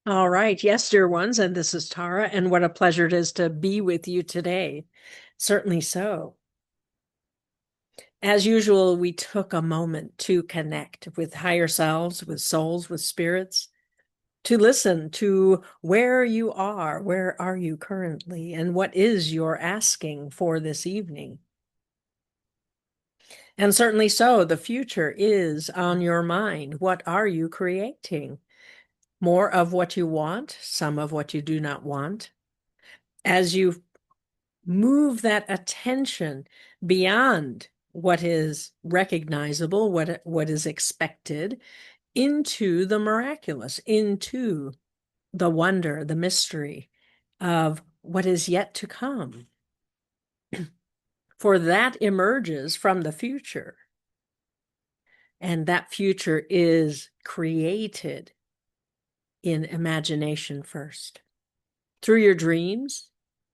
All right. Yes, dear ones. And this is Tara. And what a pleasure it is to be with you today. Certainly so. As usual, we took a moment to connect with higher selves, with souls, with spirits, to listen to where you are. Where are you currently? And what is your asking for this evening? And certainly so, the future is on your mind. What are you creating? More of what you want, some of what you do not want. As you move that attention beyond what is recognizable, what is expected, into the miraculous, into the wonder, the mystery of what is yet to come. For that emerges from the future. And that future is created in imagination first, through your dreams,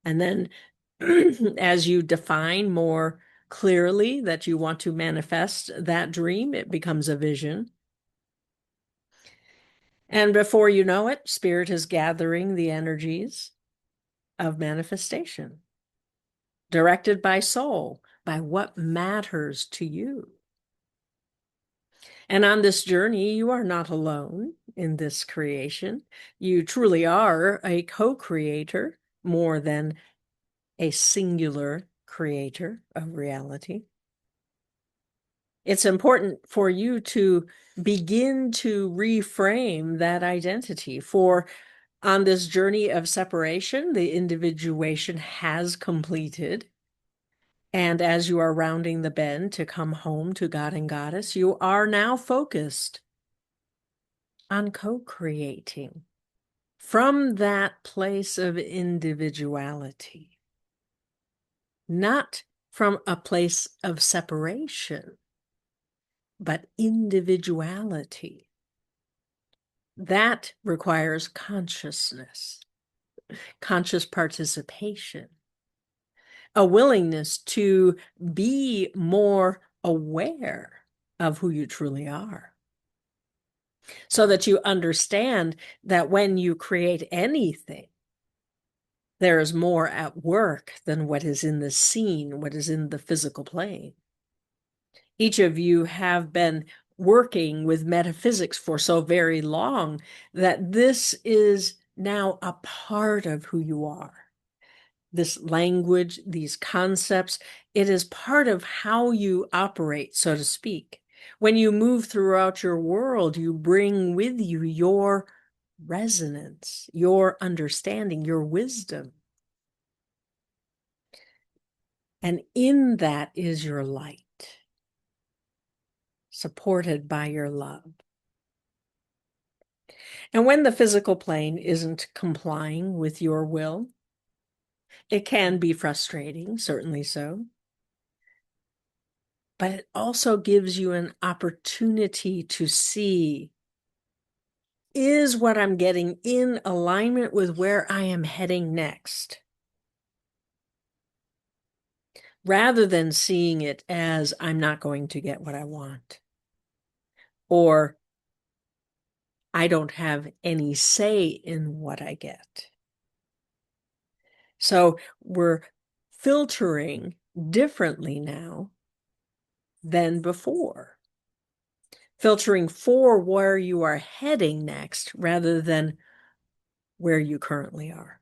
and then as you define more clearly that you want to manifest that dream, it becomes a vision. And before you know it, spirit is gathering the energies of manifestation, directed by soul, by what matters to you. And on this journey, you are not alone in this creation. You truly are a co-creator more than a singular creator of reality. It's important for you to begin to reframe that identity. For on this journey of separation, the individuation has completed. And as you are rounding the bend to come home to God and Goddess, you are now focused on co-creating from that place of individuality, not from a place of separation, but individuality. That requires consciousness, conscious participation, a willingness to be more aware of who you truly are, so that you understand that when you create anything, there is more at work than what is in the scene, what is in the physical plane. Each of you have been working with metaphysics for so very long that this is now a part of who you are. This language, these concepts, it is part of how you operate, so to speak. When you move throughout your world, you bring with you your resonance, your understanding, your wisdom. And in that is your light, supported by your love. And when the physical plane isn't complying with your will, it can be frustrating, certainly so. But it also gives you an opportunity to see, is what I'm getting in alignment with where I am heading next? Rather than seeing it as I'm not going to get what I want, or I don't have any say in what I get. So we're filtering differently now than before, filtering for where you are heading next rather than where you currently are.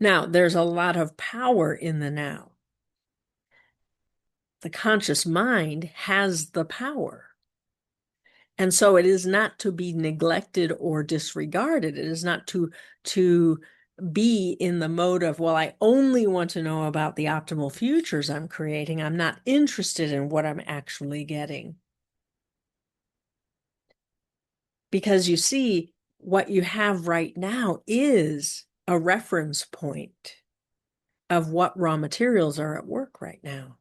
Now, there's a lot of power in the now. The conscious mind has the power. And so it is not to be neglected or disregarded. It is not to be in the mode of, well, I only want to know about the optimal futures I'm creating. I'm not interested in what I'm actually getting. Because you see, what you have right now is a reference point of what raw materials are at work right now.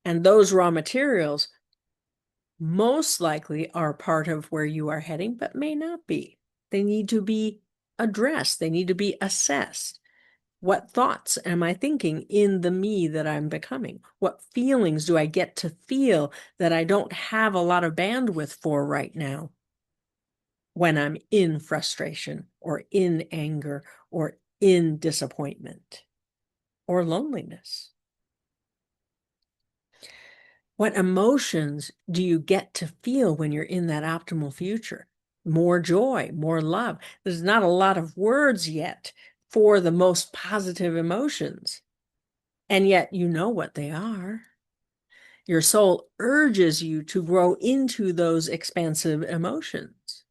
And those raw materials most likely are part of where you are heading, but may not be. They need to be addressed. They need to be assessed. What thoughts am I thinking in the me that I'm becoming? What feelings do I get to feel that I don't have a lot of bandwidth for right now? when I'm in frustration or in anger or in disappointment or loneliness? What emotions do you get to feel when you're in that optimal future? More joy, more love. There's not a lot of words yet for the most positive emotions, and yet you know what they are. Your soul urges you to grow into those expansive emotions.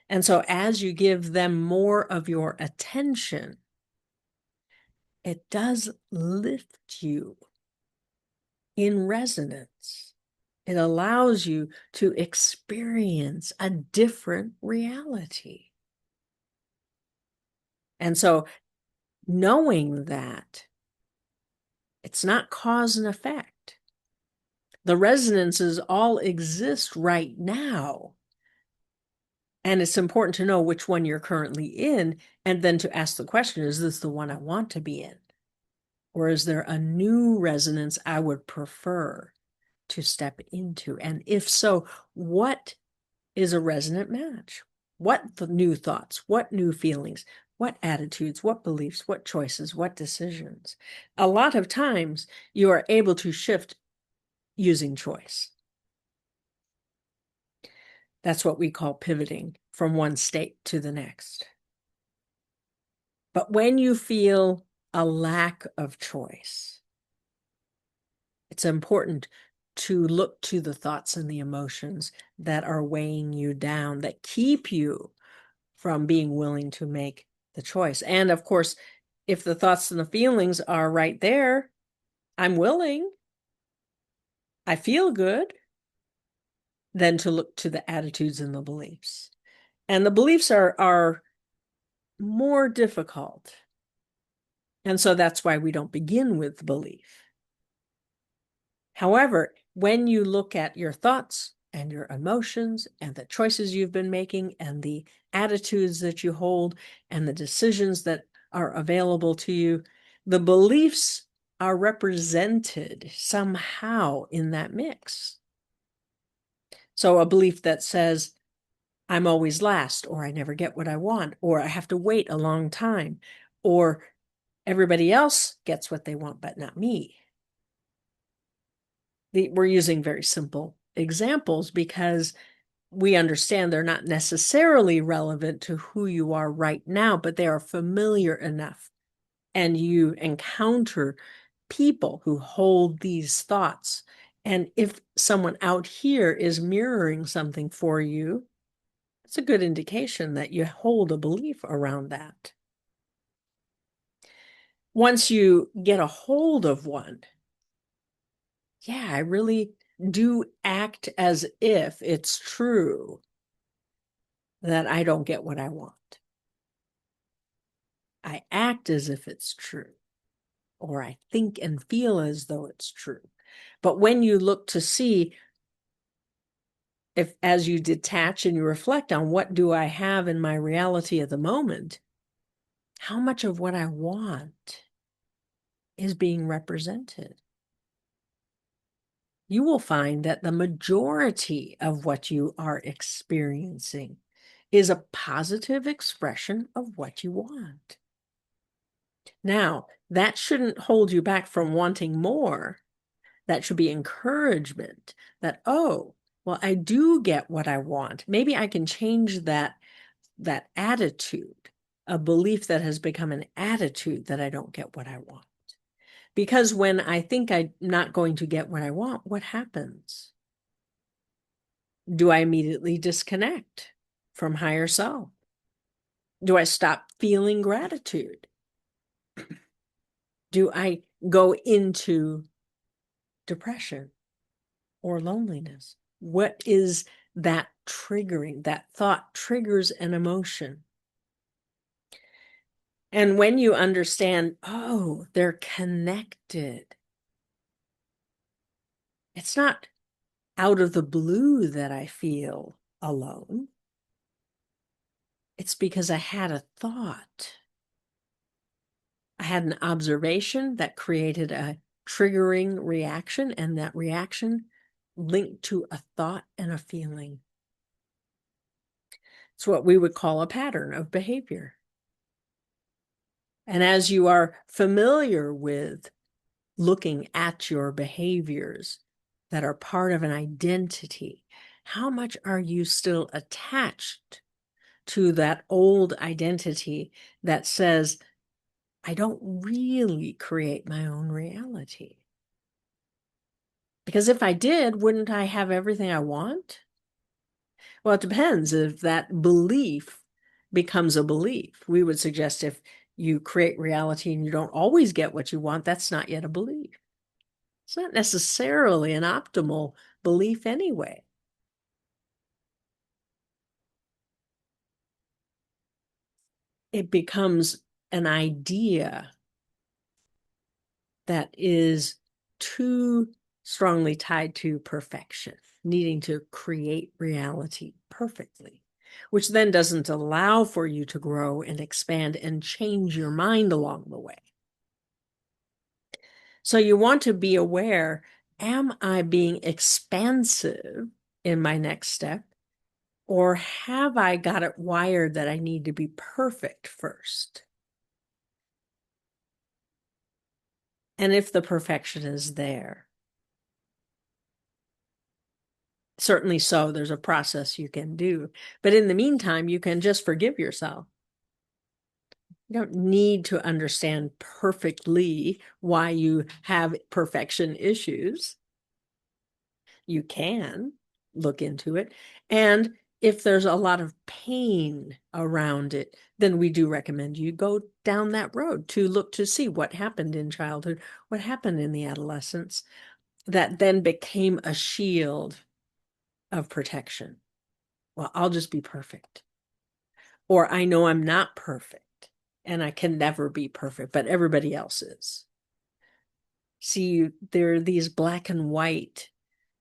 And so as you give them more of your attention, it does lift you in resonance. It allows you to experience a different reality. And so knowing that it's not cause and effect, the resonances all exist right now. And it's important to know which one you're currently in, and then to ask the question, is this the one I want to be in? Or is there a new resonance I would prefer to step into? And if so, what is a resonant match? What new thoughts, what new feelings, what attitudes, what beliefs, what choices, what decisions? A lot of times you are able to shift using choice. That's what we call pivoting from one state to the next. But when you feel a lack of choice, it's important to look to the thoughts and the emotions that are weighing you down, that keep you from being willing to make the choice. And of course, if the thoughts and the feelings are right there, I'm willing, I feel good, then to look to the attitudes and the beliefs. And the beliefs are more difficult. And so that's why we don't begin with belief. However, when you look at your thoughts and your emotions and the choices you've been making and the attitudes that you hold and the decisions that are available to you, the beliefs are represented somehow in that mix. So a belief that says, I'm always last, or I never get what I want, or I have to wait a long time, or everybody else gets what they want, but not me. We're using very simple examples because we understand they're not necessarily relevant to who you are right now, but they are familiar enough. And you encounter people who hold these thoughts. And if someone out here is mirroring something for you, it's a good indication that you hold a belief around that. Once you get a hold of one, yeah, I really do act as if it's true that I don't get what I want. I act as if it's true, or I think and feel as though it's true. But when you look to see if, as you detach and you reflect on what do I have in my reality at the moment, how much of what I want is being represented? You will find that the majority of what you are experiencing is a positive expression of what you want. Now, that shouldn't hold you back from wanting more. That should be encouragement that, oh, well, I do get what I want. Maybe I can change that attitude, a belief that has become an attitude that I don't get what I want. Because when I think I'm not going to get what I want, what happens? Do I immediately disconnect from higher self? Do I stop feeling gratitude? Do I go into depression or loneliness? What is that triggering? That thought triggers an emotion. And when you understand, oh, they're connected, it's not out of the blue that I feel alone. It's because I had a thought. I had an observation that created a triggering reaction, and that reaction linked to a thought and a feeling. It's what we would call a pattern of behavior. And as you are familiar with looking at your behaviors that are part of an identity, how much are you still attached to that old identity that says, I don't really create my own reality? Because if I did, wouldn't I have everything I want? Well, it depends if that belief becomes a belief. We would suggest if you create reality and you don't always get what you want, that's not yet a belief. It's not necessarily an optimal belief anyway. It becomes an idea that is too strongly tied to perfection, needing to create reality perfectly, which then doesn't allow for you to grow and expand and change your mind along the way. So you want to be aware, am I being expansive in my next step? Or have I got it wired that I need to be perfect first? And if the perfection is there, certainly so, there's a process you can do. But in the meantime, you can just forgive yourself. You don't need to understand perfectly why you have perfection issues. You can look into it. And if there's a lot of pain around it, then we do recommend you go down that road to look to see what happened in childhood, what happened in the adolescence that then became a shield of protection. Well, I'll just be perfect. Or I know I'm not perfect and I can never be perfect, but everybody else is. See, there are these black and white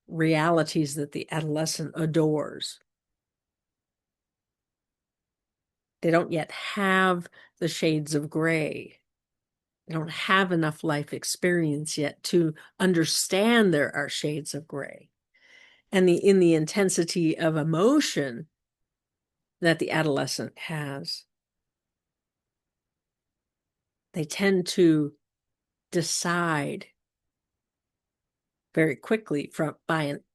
realities that the adolescent adores. They don't yet have the shades of gray. They don't have enough life experience yet to understand there are shades of gray. And in the intensity of emotion that the adolescent has, they tend to decide very quickly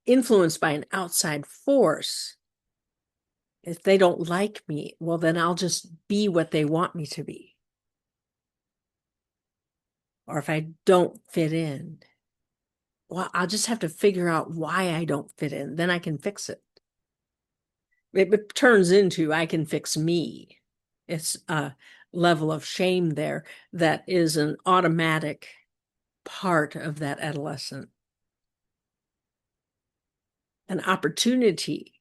influenced by an outside force. If they don't like me, well, then I'll just be what they want me to be. Or if I don't fit in, well, I'll just have to figure out why I don't fit in. Then I can fix it. It turns into I can fix me. It's a level of shame there that is an automatic part of that adolescent. An opportunity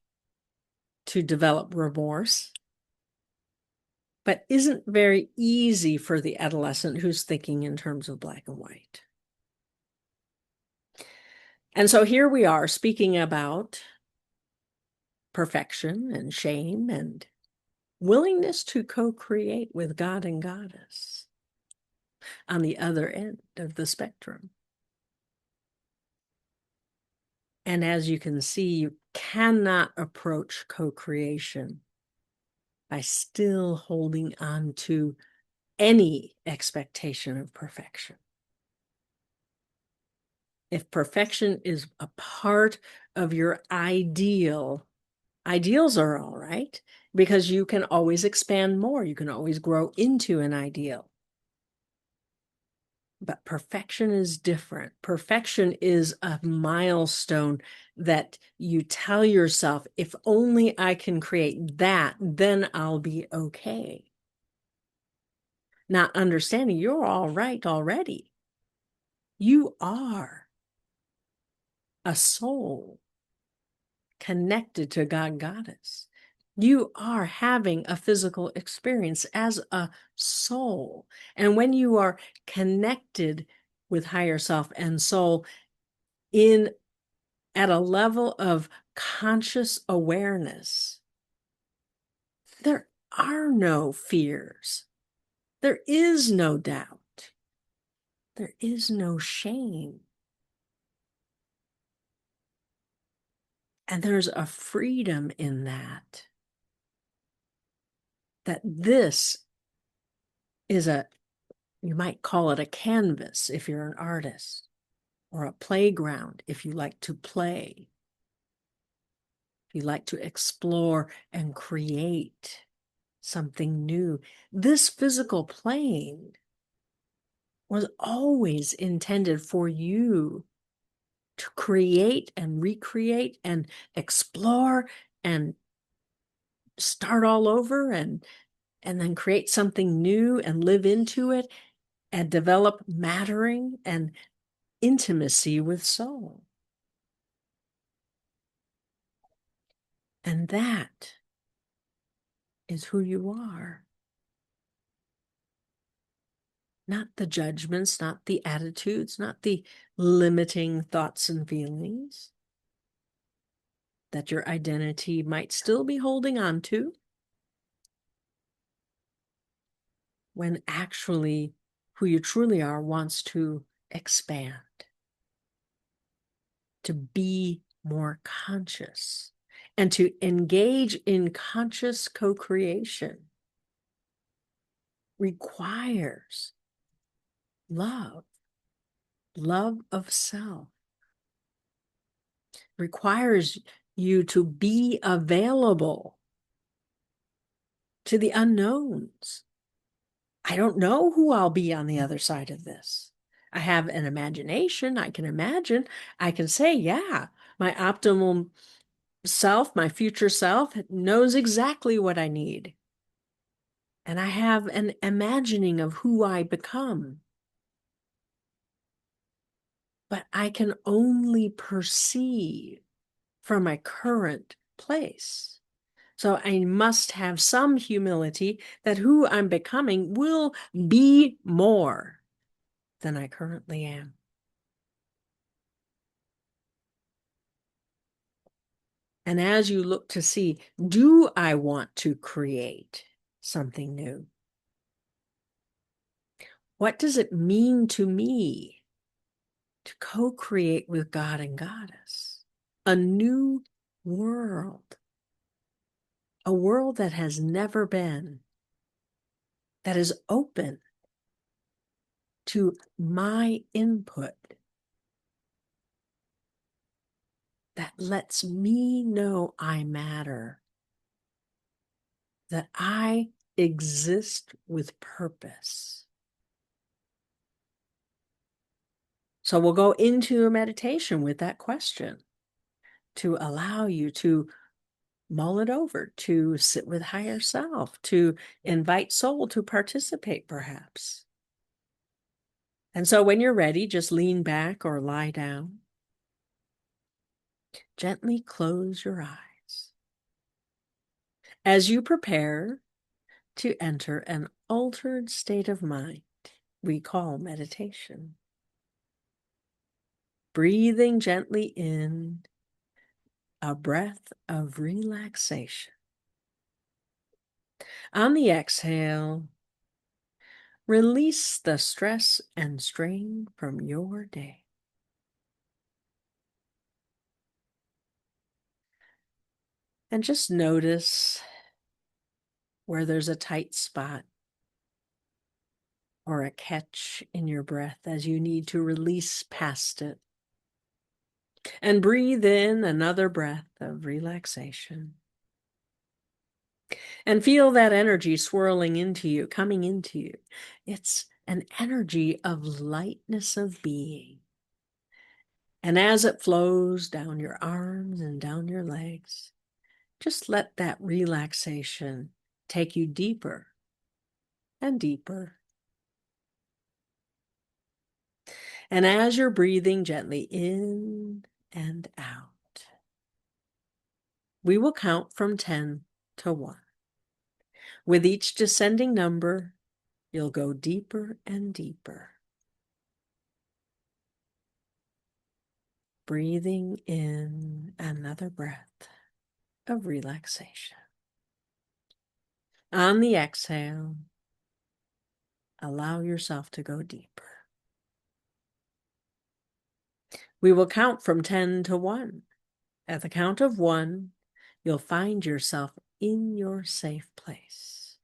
to develop remorse, but isn't very easy for the adolescent who's thinking in terms of black and white. And so here we are speaking about perfection and shame and willingness to co-create with God and Goddess on the other end of the spectrum. And as you can see, you cannot approach co-creation by still holding on to any expectation of perfection. If perfection is a part of your ideals are all right, because you can always expand more. You can always grow into an ideal. But perfection is different. Perfection is a milestone that you tell yourself, if only I can create that, then I'll be okay. Not understanding you're all right already. You are a soul connected to God Goddess. You are having a physical experience as a soul. And when you are connected with higher self and soul at a level of conscious awareness, there are no fears. There is no doubt. There is no shame. And there's a freedom in that that this is you might call it a canvas if you're an artist, or a playground if you like to play, if you like to explore and create something new. This physical plane was always intended for you to create and recreate and explore and start all over and then create something new and live into it and develop mattering and intimacy with soul. And that is who you are. Not the judgments, not the attitudes, not the limiting thoughts and feelings that your identity might still be holding on to, when actually who you truly are wants to expand, to be more conscious, and to engage in conscious co-creation requires love of self, requires you to be available to the unknowns. I don't know who I'll be on the other side of this. I have an imagination. I can imagine. I can say, yeah, my optimal self, my future self knows exactly what I need. And I have an imagining of who I become. But I can only perceive from my current place. So I must have some humility that who I'm becoming will be more than I currently am. And as you look to see, do I want to create something new? What does it mean to me to co-create with God and Goddess a new world, a world that has never been, that is open to my input, that lets me know I matter, that I exist with purpose. So we'll go into a meditation with that question to allow you to mull it over, to sit with higher self, to invite soul to participate perhaps. And so when you're ready, just lean back or lie down. Gently close your eyes as you prepare to enter an altered state of mind we call meditation. Breathing gently in a breath of relaxation. On the exhale, release the stress and strain from your day. And just notice where there's a tight spot or a catch in your breath as you need to release past it. And breathe in another breath of relaxation. And feel that energy swirling into you, coming into you. It's an energy of lightness of being. And as it flows down your arms and down your legs, just let that relaxation take you deeper and deeper. And as you're breathing gently in and out, we will count from 10 to 1. With each descending number, you'll go deeper and deeper. Breathing in another breath of relaxation. On the exhale, allow yourself to go deeper. We will count from 10 to 1. At the count of 1, you'll find yourself in your safe place.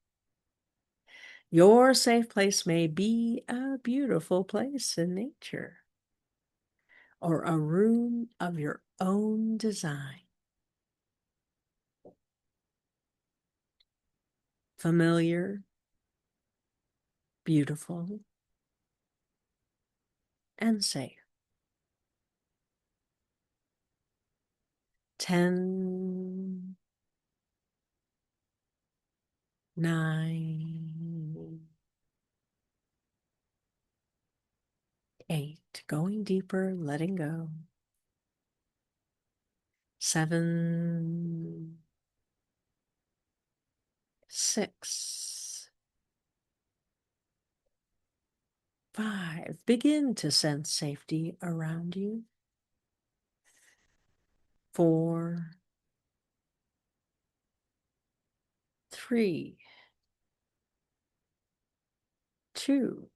Your safe place may be a beautiful place in nature or a room of your own design. Familiar, beautiful, and safe. 10, 9, 8. Going deeper, letting go. 7, 6, 5. Begin to sense safety around you. 4, 3, 2,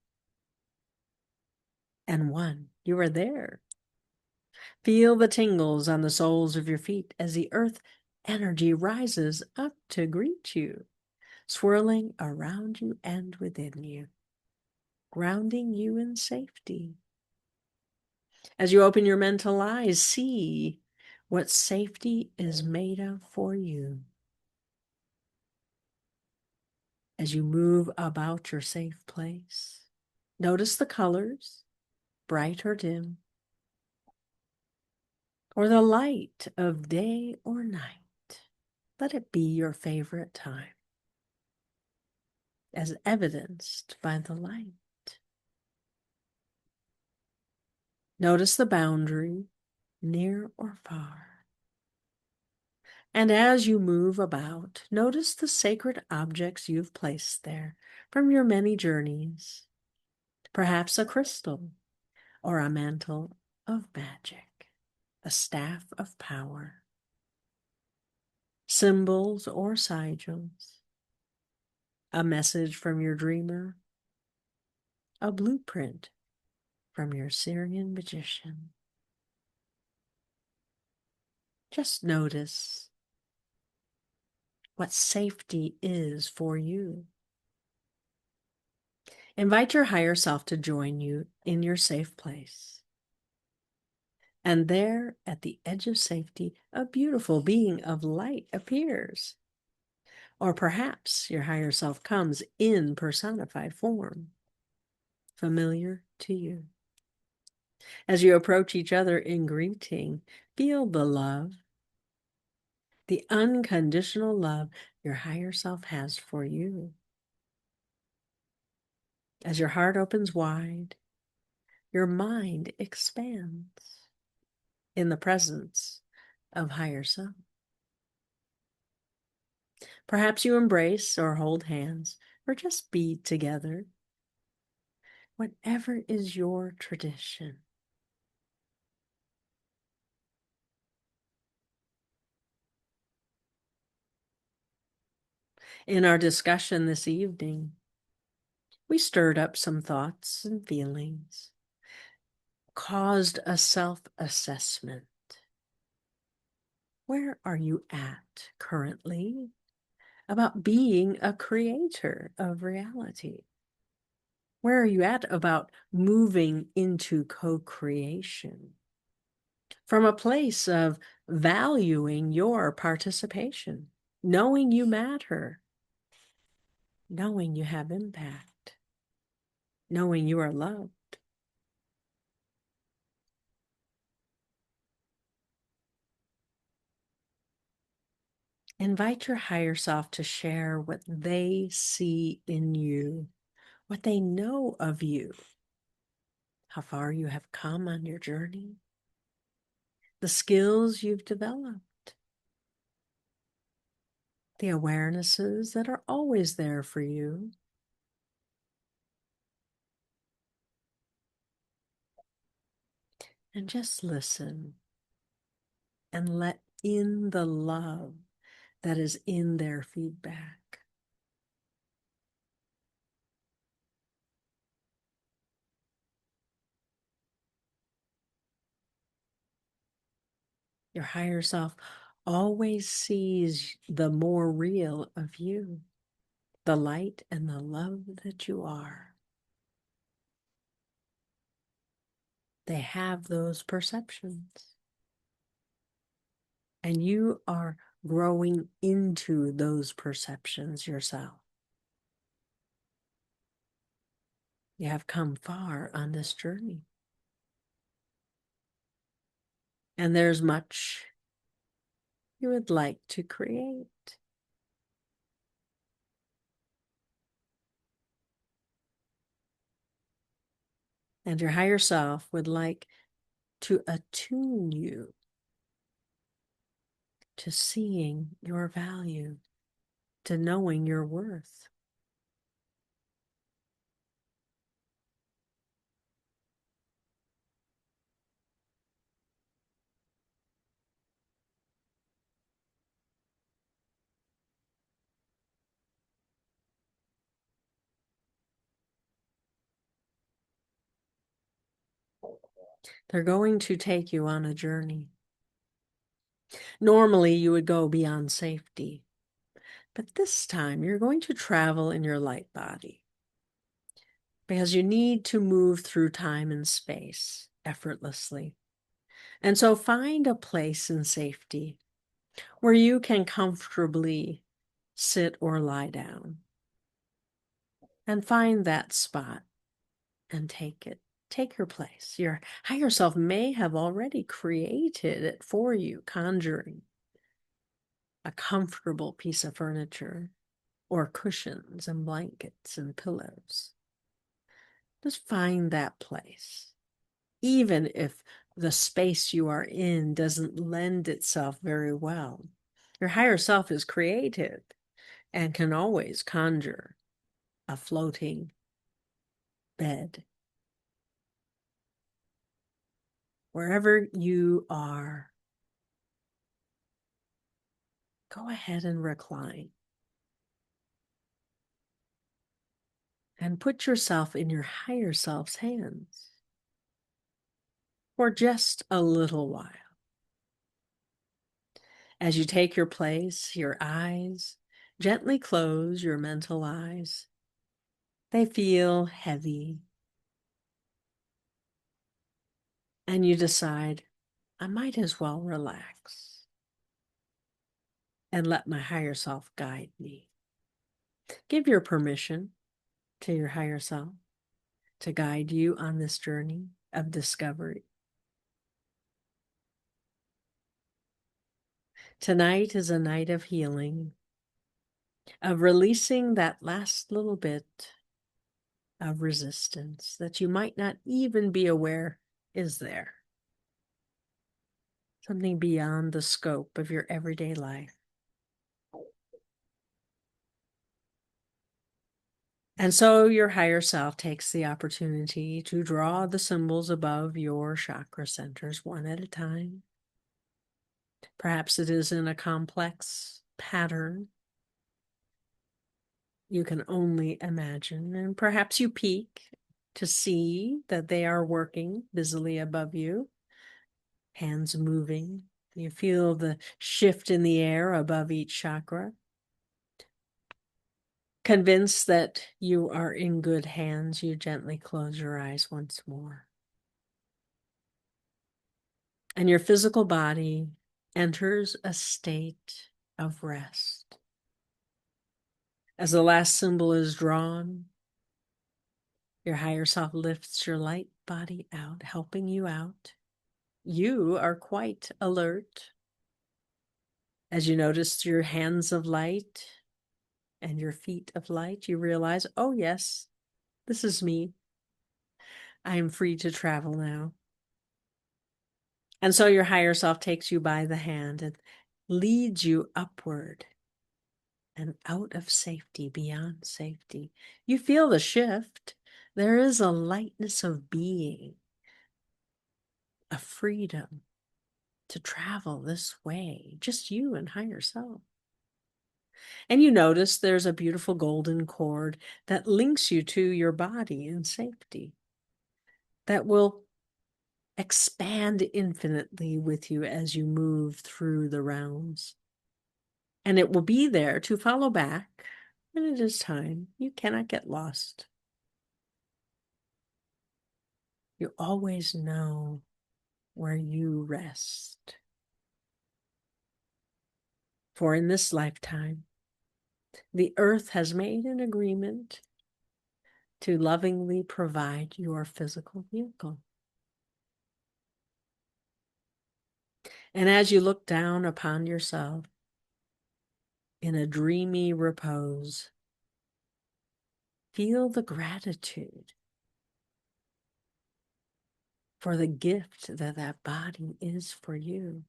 and 1. You are there. Feel the tingles on the soles of your feet as the earth energy rises up to greet you, swirling around you and within you, grounding you in safety. As you open your mental eyes, see what safety is made of for you. As you move about your safe place, notice the colors, bright or dim, or the light of day or night. Let it be your favorite time, as evidenced by the light. Notice the boundary, near or far. And as you move about, notice the sacred objects you've placed there from your many journeys, perhaps a crystal or a mantle of magic, a staff of power, symbols or sigils, a message from your dreamer, a blueprint from your Syrian magician. Just notice what safety is for you. Invite your higher self to join you in your safe place. And there, at the edge of safety, a beautiful being of light appears. Or perhaps your higher self comes in personified form, familiar to you. As you approach each other in greeting, feel the love, the unconditional love your higher self has for you. As your heart opens wide, your mind expands in the presence of higher self. Perhaps you embrace or hold hands or just be together. Whatever is your tradition. In our discussion this evening, we stirred up some thoughts and feelings, caused a self-assessment. Where are you at currently about being a creator of reality? Where are you at about moving into co-creation from a place of valuing your participation, knowing you matter, knowing you have impact, knowing you are loved? Invite your higher self to share what they see in you, what they know of you, how far you have come on your journey, the skills you've developed, the awarenesses that are always there for you. And just listen and let in the love that is in their feedback. Your higher self always sees the more real of you. the light and the love that you are. They have those perceptions. And you are growing into those perceptions yourself. You have come far on this journey. And there's much you would like to create. And your higher self would like to attune you to seeing your value, to knowing your worth. They're going to take you on a journey. Normally, you would go beyond safety, but this time you're going to travel in your light body because you need to move through time and space effortlessly. And so find a place in safety where you can comfortably sit or lie down, and find that spot and take it. Take your place. Your higher self may have already created it for you, conjuring a comfortable piece of furniture or cushions and blankets and pillows. Just find that place. Even if the space you are in doesn't lend itself very well, your higher self is creative and can always conjure a floating bed. Wherever you are, go ahead and recline. And put yourself in your higher self's hands for just a little while. As you take your place, your eyes gently close, your mental eyes. They feel heavy. And you decide, I might as well relax and let my higher self guide me. Give your permission to your higher self to guide you on this journey of discovery. Tonight is a night of healing, of releasing that last little bit of resistance that you might not even be aware is there. Something beyond the scope of your everyday life. And so your higher self takes the opportunity to draw the symbols above your chakra centers one at a time. Perhaps it is in a complex pattern you can only imagine, and perhaps you peek to see that they are working busily above you, hands moving. You feel the shift in the air above each chakra. Convinced that you are in good hands, you gently close your eyes once more. And your physical body enters a state of rest. As the last symbol is drawn, your higher self lifts your light body out, helping you out. You are quite alert. As you notice your hands of light and your feet of light, you realize, oh yes, this is me. I am free to travel now. And so your higher self takes you by the hand and leads you upward and out of safety, beyond safety. You feel the shift. There is a lightness of being, a freedom to travel this way, just you and higher self. And you notice there's a beautiful golden cord that links you to your body in safety, that will expand infinitely with you as you move through the realms. And it will be there to follow back And it is time. You cannot get lost. You always know where you rest. For in this lifetime, the earth has made an agreement to lovingly provide your physical vehicle. And as you look down upon yourself in a dreamy repose, feel the gratitude for the gift that that body is for you.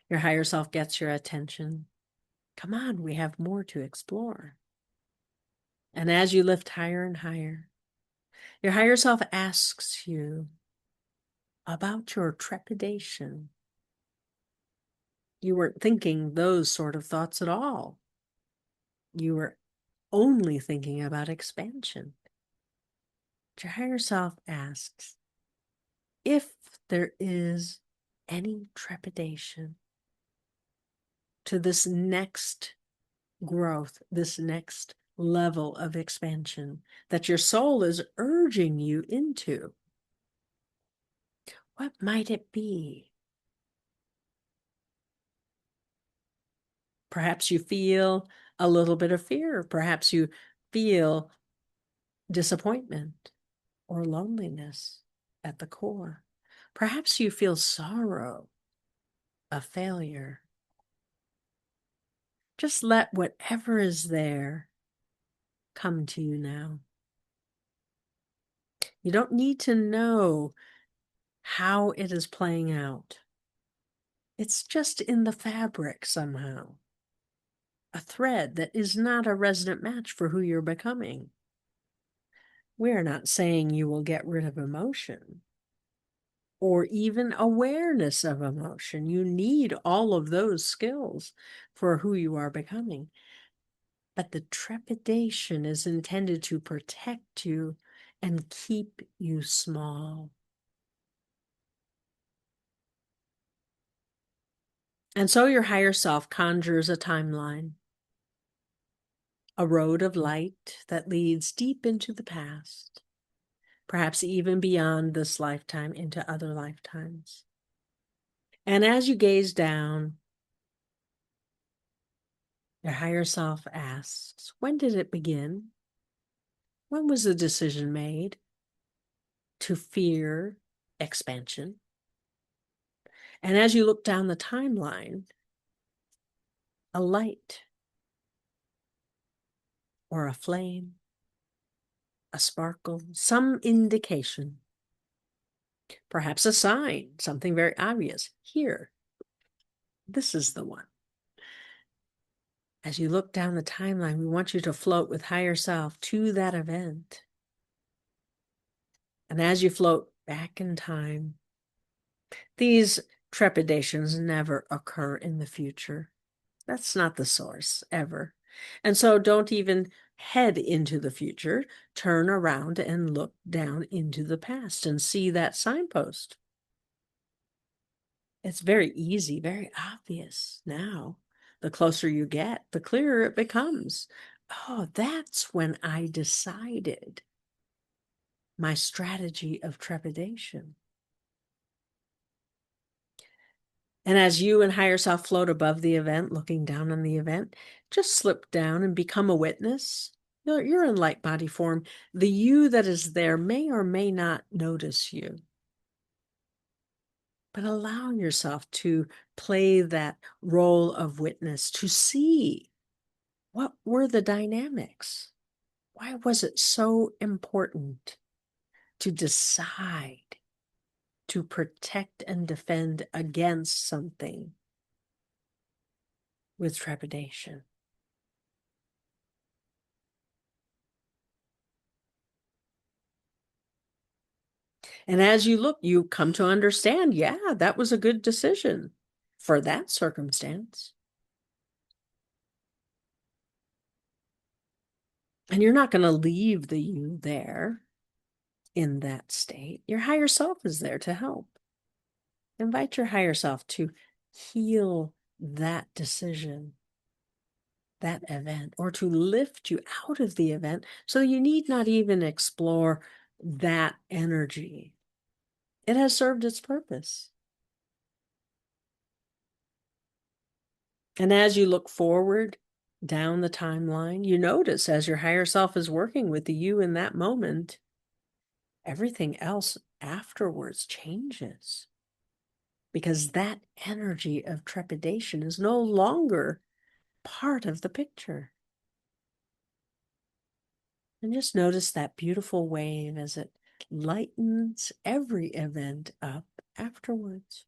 Your higher self gets your attention. Come on, we have more to explore. And as you lift higher and higher, your higher self asks you about your trepidation. You weren't thinking those sort of thoughts at all. You were only thinking about expansion. But your higher self asks if there is any trepidation to this next growth, this next level of expansion that your soul is urging you into. What might it be? Perhaps you feel a little bit of fear. Perhaps you feel disappointment or loneliness at the core. Perhaps you feel sorrow, a failure. Just let whatever is there come to you now. You don't need to know how it is playing out. It's just in the fabric somehow. A thread that is not a resonant match for who you're becoming. We're not saying you will get rid of emotion or even awareness of emotion. You need all of those skills for who you are becoming. But the trepidation is intended to protect you and keep you small. And so your higher self conjures a timeline, a road of light that leads deep into the past, perhaps even beyond this lifetime into other lifetimes. And as you gaze down, your higher self asks, when did it begin? When was the decision made to fear expansion? And as you look down the timeline, a light or a flame, a sparkle, some indication, perhaps a sign, something very obvious. Here, this is the one. As you look down the timeline, we want you to float with higher self to that event. And as you float back in time, these trepidations never occur in the future. That's not the source, ever. And so don't even head into the future. Turn around and look down into the past and see that signpost. It's very easy, very obvious now. The closer you get, the clearer it becomes. Oh, that's when I decided my strategy of trepidation. And as you and higher self float above the event, looking down on the event, just slip down and become a witness. You're in light body form. The you that is there may or may not notice you. But allow yourself to play that role of witness, to see what were the dynamics. Why was it so important to decide to protect and defend against something with trepidation? And as you look, you come to understand, yeah, that was a good decision for that circumstance. And you're not going to leave the you there in that state. Your higher self is there to help. Invite your higher self to heal that decision, that event, or to lift you out of the event so you need not even explore that energy. It has served its purpose. And as you look forward down the timeline, you notice as your higher self is working with you in that moment, everything else afterwards changes because that energy of trepidation is no longer part of the picture. And just notice that beautiful wave as it lightens every event up afterwards.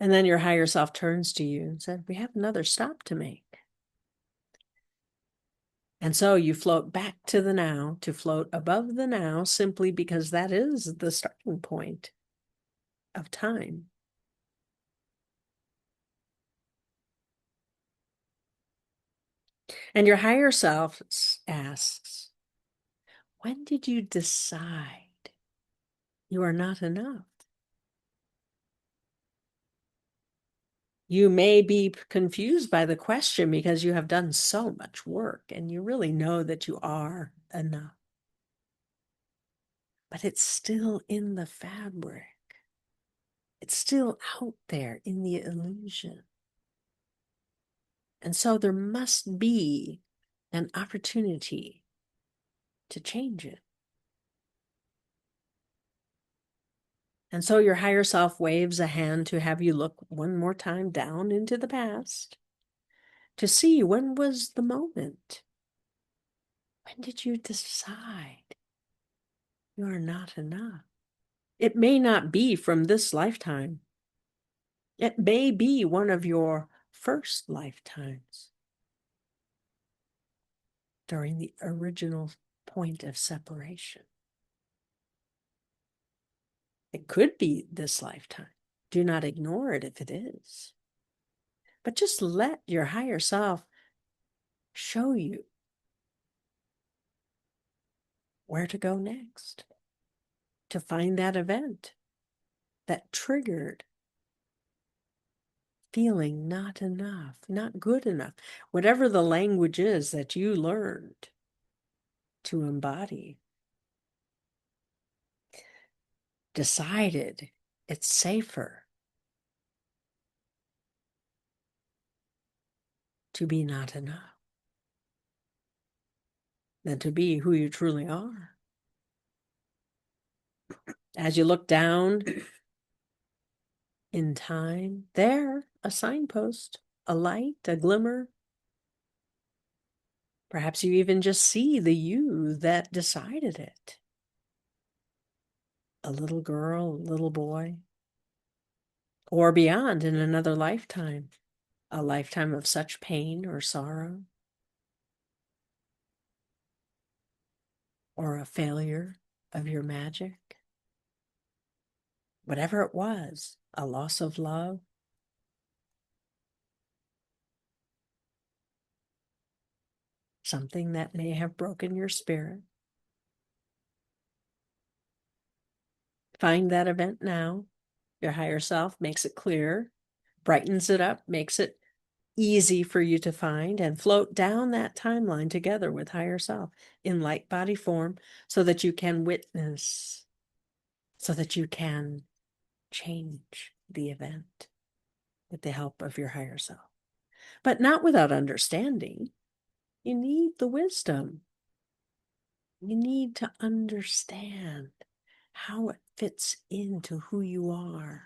And then your higher self turns to you and said, we have another stop to make. And so you float back to the now, to float above the now, simply because that is the starting point of time. And your higher self asks, when did you decide you are not enough? You may be confused by the question because you have done so much work and you really know that you are enough. But it's still in the fabric. It's still out there in the illusion. And so there must be an opportunity to change it. And so your higher self waves a hand to have you look one more time down into the past to see when was the moment. When did you decide you are not enough? It may not be from this lifetime. It may be one of your first lifetimes during the original point of separation. It could be this lifetime. Do not ignore it if it is. But just let your higher self show you where to go next to find that event that triggered feeling not enough, not good enough, whatever the language is that you learned to embody. Decided it's safer to be not enough than to be who you truly are. As you look down in time, there, a signpost, a light, a glimmer. Perhaps you even just see the you that decided it. A little girl, a little boy, or beyond in another lifetime, a lifetime of such pain or sorrow, or a failure of your magic. Whatever it was, a loss of love, something that may have broken your spirit. Find that event now. Your higher self makes it clear, brightens it up, makes it easy for you to find, and float down that timeline together with higher self in light body form so that you can witness, so that you can change the event with the help of your higher self. But not without understanding. You need the wisdom. You need to understand how it fits into who you are.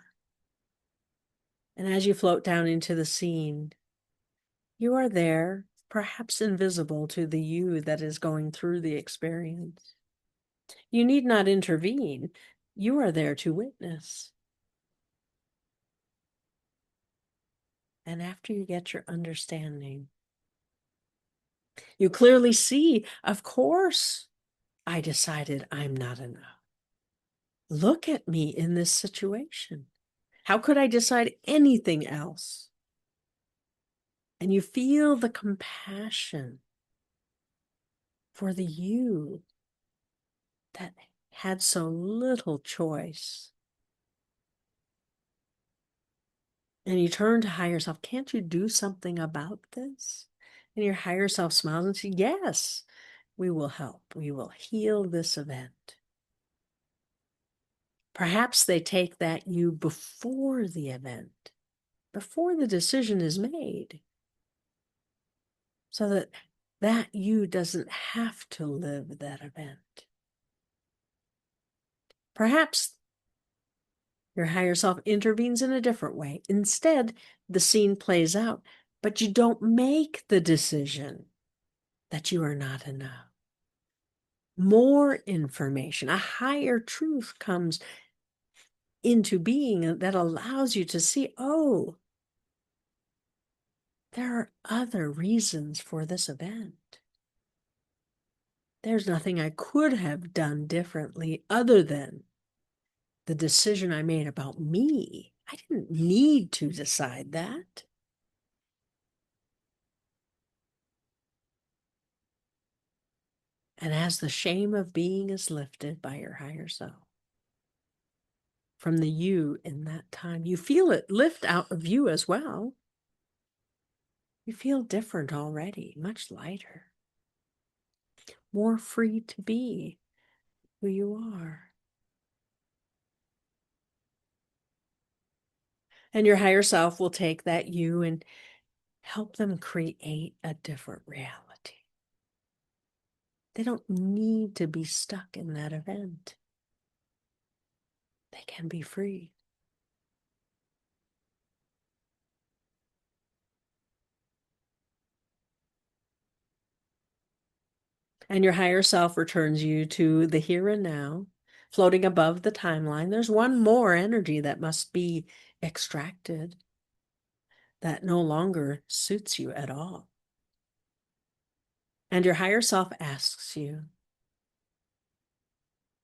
And as you float down into the scene, you are there, perhaps invisible to the you that is going through the experience. You need not intervene. You are there to witness. And after you get your understanding, you clearly see, of course, I decided I'm not enough. Look at me in this situation. How could I decide anything else? And you feel the compassion for the you that had so little choice. And you turn to higher self. Can't you do something about this? And your higher self smiles and says, yes, we will help. We will heal this event. Perhaps they take that you before the event, before the decision is made, so that that you doesn't have to live that event. Perhaps your higher self intervenes in a different way. Instead, the scene plays out, but you don't make the decision that you are not enough. More information, a higher truth comes into being that allows you to see, oh, there are other reasons for this event. There's nothing I could have done differently other than the decision I made about me. I didn't need to decide that. And as the shame of being is lifted by your higher self, from the you in that time, you feel it lift out of you as well. You feel different already, much lighter, more free to be who you are. And your higher self will take that you and help them create a different reality. They don't need to be stuck in that event. They can be free. And your higher self returns you to the here and now, floating above the timeline. There's one more energy that must be extracted that no longer suits you at all. And your higher self asks you,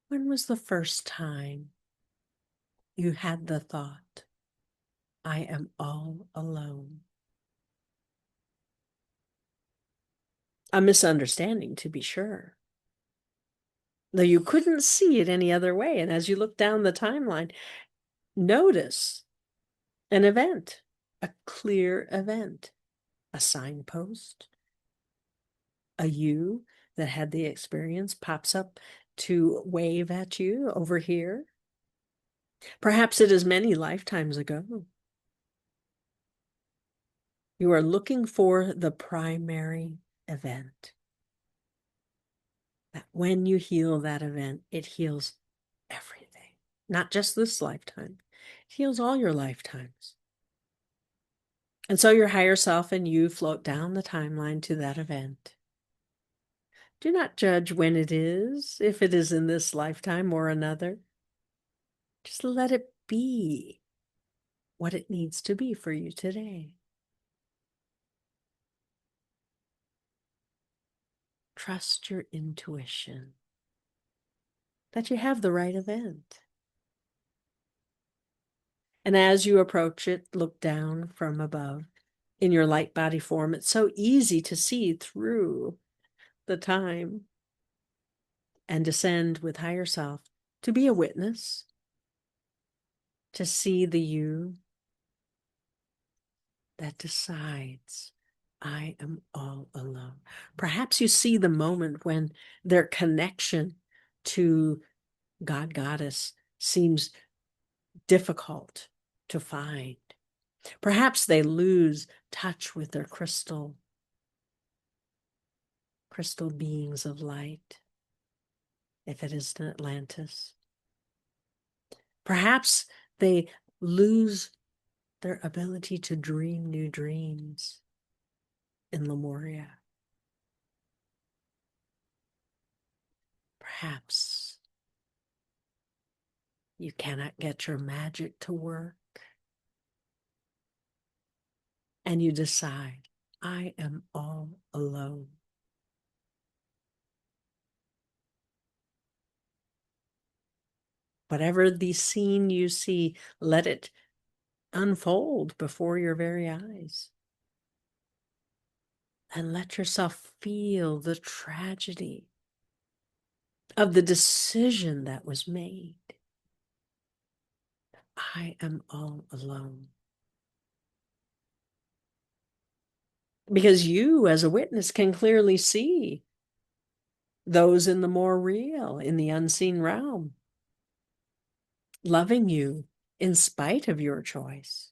when was the first time you had the thought, I am all alone? A misunderstanding, to be sure, though you couldn't see it any other way. And as you look down the timeline, notice an event, a clear event, a signpost, a you that had the experience pops up to wave at you over here. Perhaps it is many lifetimes ago. You are looking for the primary event. That when you heal that event, it heals everything, not just this lifetime. It heals all your lifetimes. And so your higher self and you float down the timeline to that event. Do not judge when it is, if it is in this lifetime or another. Just let it be what it needs to be for you today. Trust your intuition that you have the right event. And as you approach it, look down from above. In your light body form, it's so easy to see through the time and descend with higher self to be a witness, to see the you that decides, I am all alone. Perhaps you see the moment when their connection to God, Goddess seems difficult to find. Perhaps they lose touch with their crystal beings of light, if it is in Atlantis. Perhaps they lose their ability to dream new dreams in Lemuria. Perhaps you cannot get your magic to work and you decide, I am all alone. Whatever the scene you see, let it unfold before your very eyes. and let yourself feel the tragedy of the decision that was made. I am all alone. Because you, as a witness, can clearly see those in the more real, in the unseen realm, loving you in spite of your choice,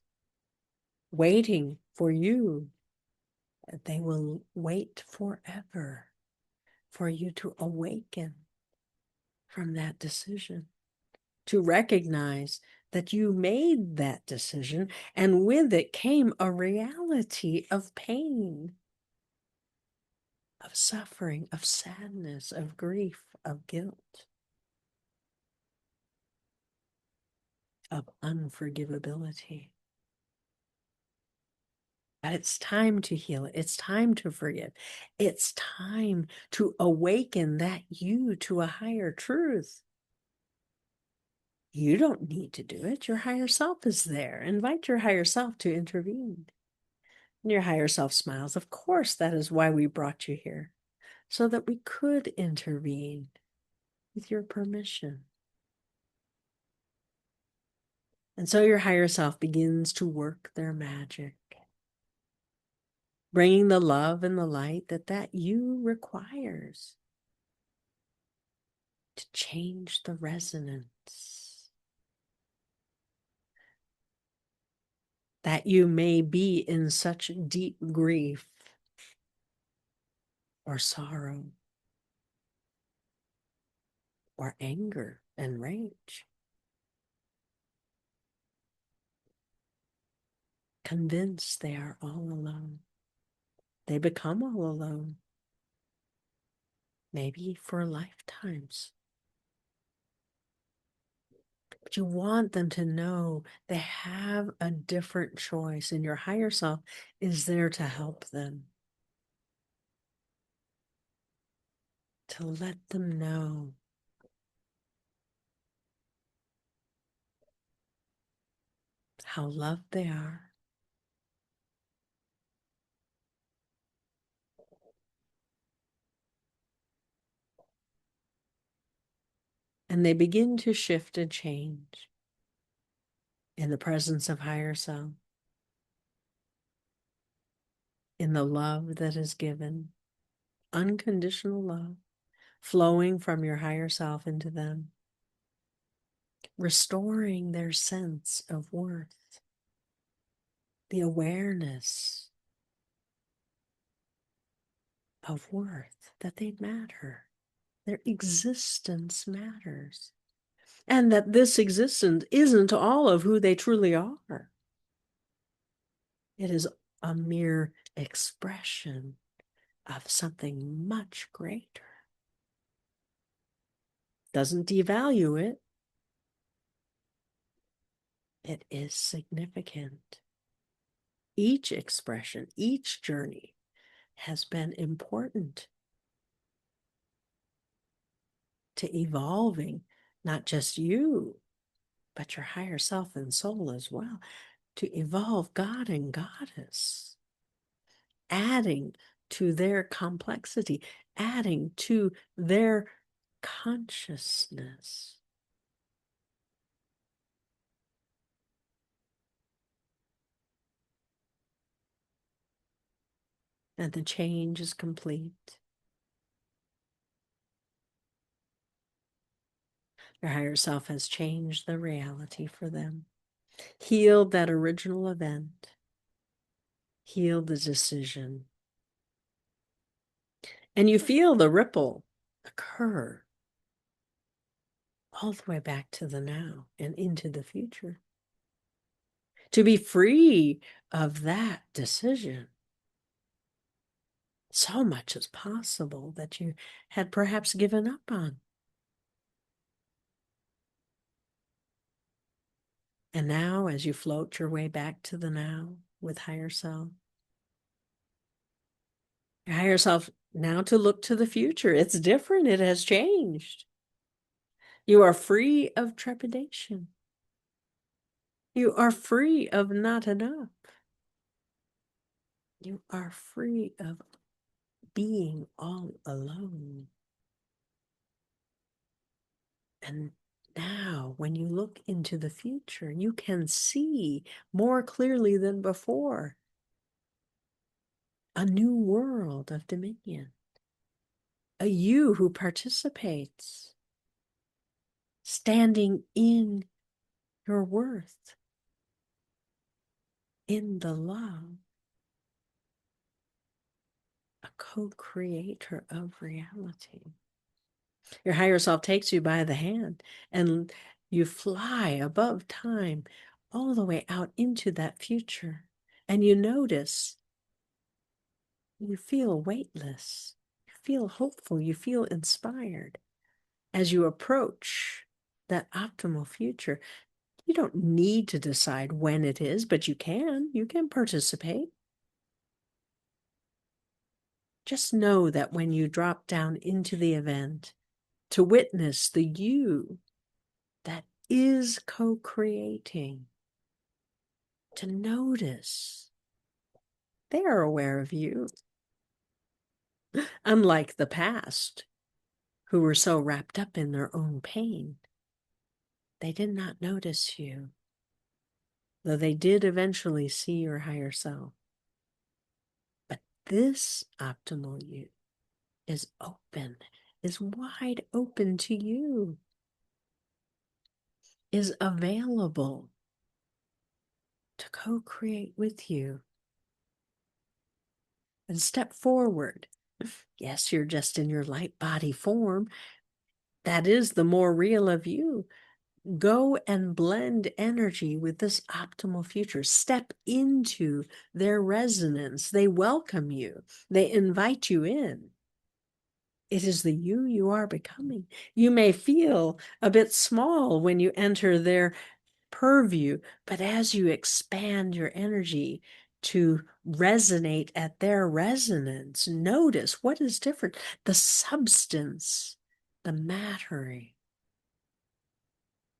waiting for you. They will wait forever for you to awaken from that decision, to recognize that you made that decision, and with it came a reality of pain, of suffering, of sadness, of grief, of guilt, of unforgivability. But it's time to heal it. It's time to forgive. It's time to awaken that you to a higher truth. You don't need to do it. Your higher self is there. Invite your higher self to intervene. And your higher self smiles. Of course, that is why we brought you here, so that we could intervene with your permission. And so your higher self begins to work their magic, bringing the love and the light that you requires to change the resonance, that you may be in such deep grief or sorrow or anger and rage, convinced they are all alone. They become all alone, maybe for lifetimes. But you want them to know they have a different choice, and your higher self is there to help them, to let them know how loved they are, and they begin to shift and change in the presence of higher self, in the love that is given, unconditional love flowing from your higher self into them, restoring their sense of worth, the awareness of worth, that they matter, their existence matters, and that this existence isn't all of who they truly are. It is a mere expression of something much greater. Doesn't devalue it. It is significant. Each expression, each journey has been important to evolving not just you, but your higher self and soul as well, to evolve God and Goddess, adding to their complexity, adding to their consciousness. And the change is complete. Your higher self has changed the reality for them, healed that original event, healed the decision. And you feel the ripple occur all the way back to the now and into the future. To be free of that decision. So much is possible that you had perhaps given up on. And now, as you float your way back to the now with higher self, your higher self now to look to the future. It's different. It has changed. You are free of trepidation. You are free of not enough. You are free of being all alone. And now, when you look into the future, you can see more clearly than before a new world of dominion, a you who participates, standing in your worth, in the love, a co-creator of reality. Your higher self takes you by the hand and you fly above time all the way out into that future. And you notice, you feel weightless, you feel hopeful, you feel inspired as you approach that optimal future. You don't need to decide when it is, but you can participate. Just know that when you drop down into the event to witness the you that is co-creating, to notice they are aware of you, unlike the past, who were so wrapped up in their own pain. They did not notice you, though they did eventually see your higher self. But this optimal you is open, is wide open to you, is available to co-create with you and step forward. Yes, you're just in your light body form. That is the more real of you. Go and blend energy with this optimal future. Step into their resonance. They welcome you. They invite you in. It is the you are becoming. You may feel a bit small when you enter their purview, but as you expand your energy to resonate at their resonance, notice what is different. The substance, the mattering,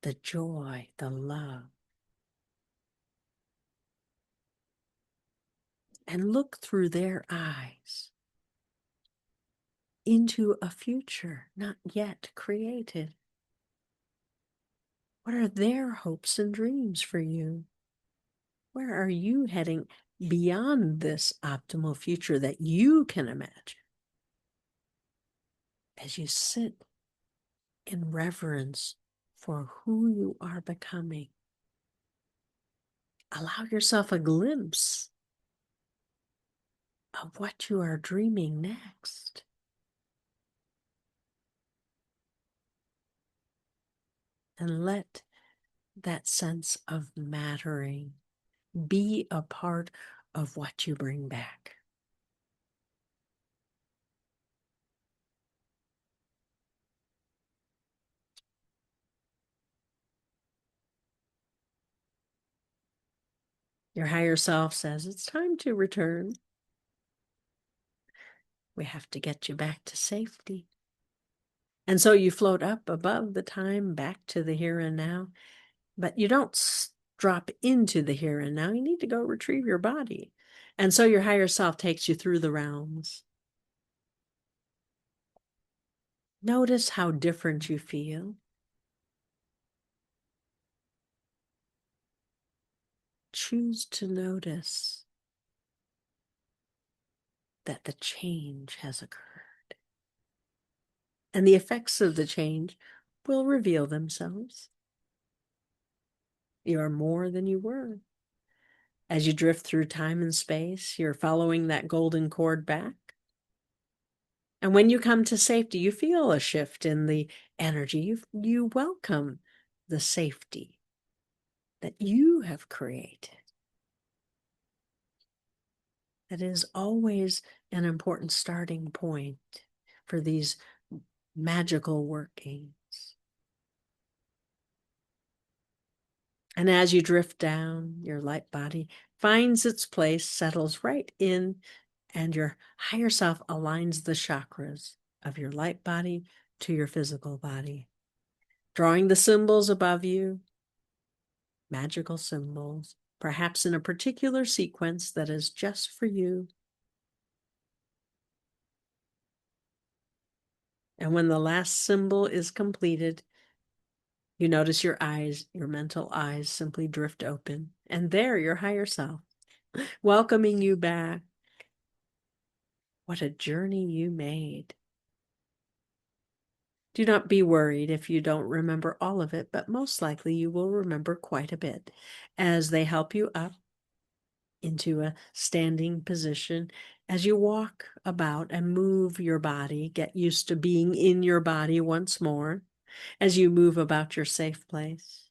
the joy, the love. And look through their eyes into a future not yet created. What are their hopes and dreams for you? Where are you heading beyond this optimal future that you can imagine? As you sit in reverence for who you are becoming, allow yourself a glimpse of what you are dreaming next. And let that sense of mattering be a part of what you bring back. Your higher self says, it's time to return. We have to get you back to safety. And so you float up above the time, back to the here and now. But you don't drop into the here and now. You need to go retrieve your body. And so your higher self takes you through the realms. Notice how different you feel. Choose to notice that the change has occurred. And the effects of the change will reveal themselves. You are more than you were. As you drift through time and space, you're following that golden cord back. And when you come to safety, you feel a shift in the energy. You welcome the safety that you have created. That is always an important starting point for these magical workings. And as you drift down, your light body finds its place, settles right in, and your higher self aligns the chakras of your light body to your physical body, drawing the symbols above you, magical symbols, perhaps in a particular sequence that is just for you. And when the last symbol is completed, you notice your eyes, your mental eyes simply drift open. And there, your higher self, welcoming you back. What a journey you made. Do not be worried if you don't remember all of it, but most likely you will remember quite a bit as they help you up into a standing position as you walk about and move your body, get used to being in your body once more as you move about your safe place.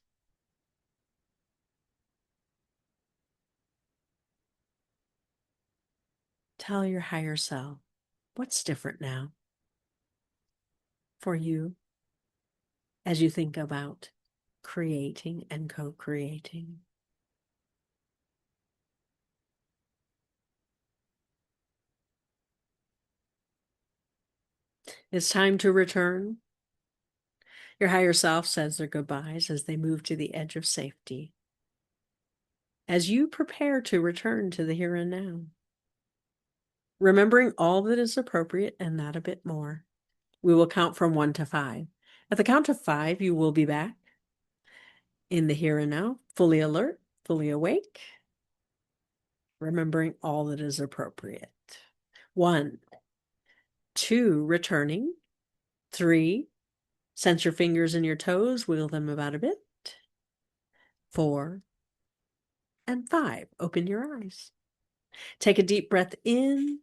Tell your higher self what's different now for you as you think about creating and co-creating. It's time to return. Your higher self says their goodbyes as they move to the edge of safety. As you prepare to return to the here and now, remembering all that is appropriate and not a bit more. We will count from 1 to 5. At the count of 5, you will be back in the here and now, fully alert, fully awake, remembering all that is appropriate. 1, 2, returning. 3, sense your fingers and your toes, wiggle them about a bit. 4, and 5, open your eyes. Take a deep breath in,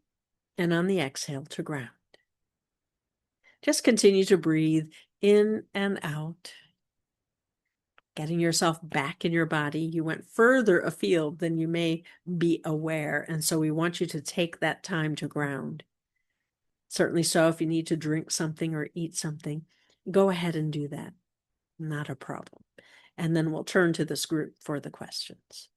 and on the exhale to ground. Just continue to breathe in and out, getting yourself back in your body. You went further afield than you may be aware, and so we want you to take that time to ground. Certainly so, if you need to drink something or eat something, go ahead and do that. Not a problem. And then we'll turn to this group for the questions.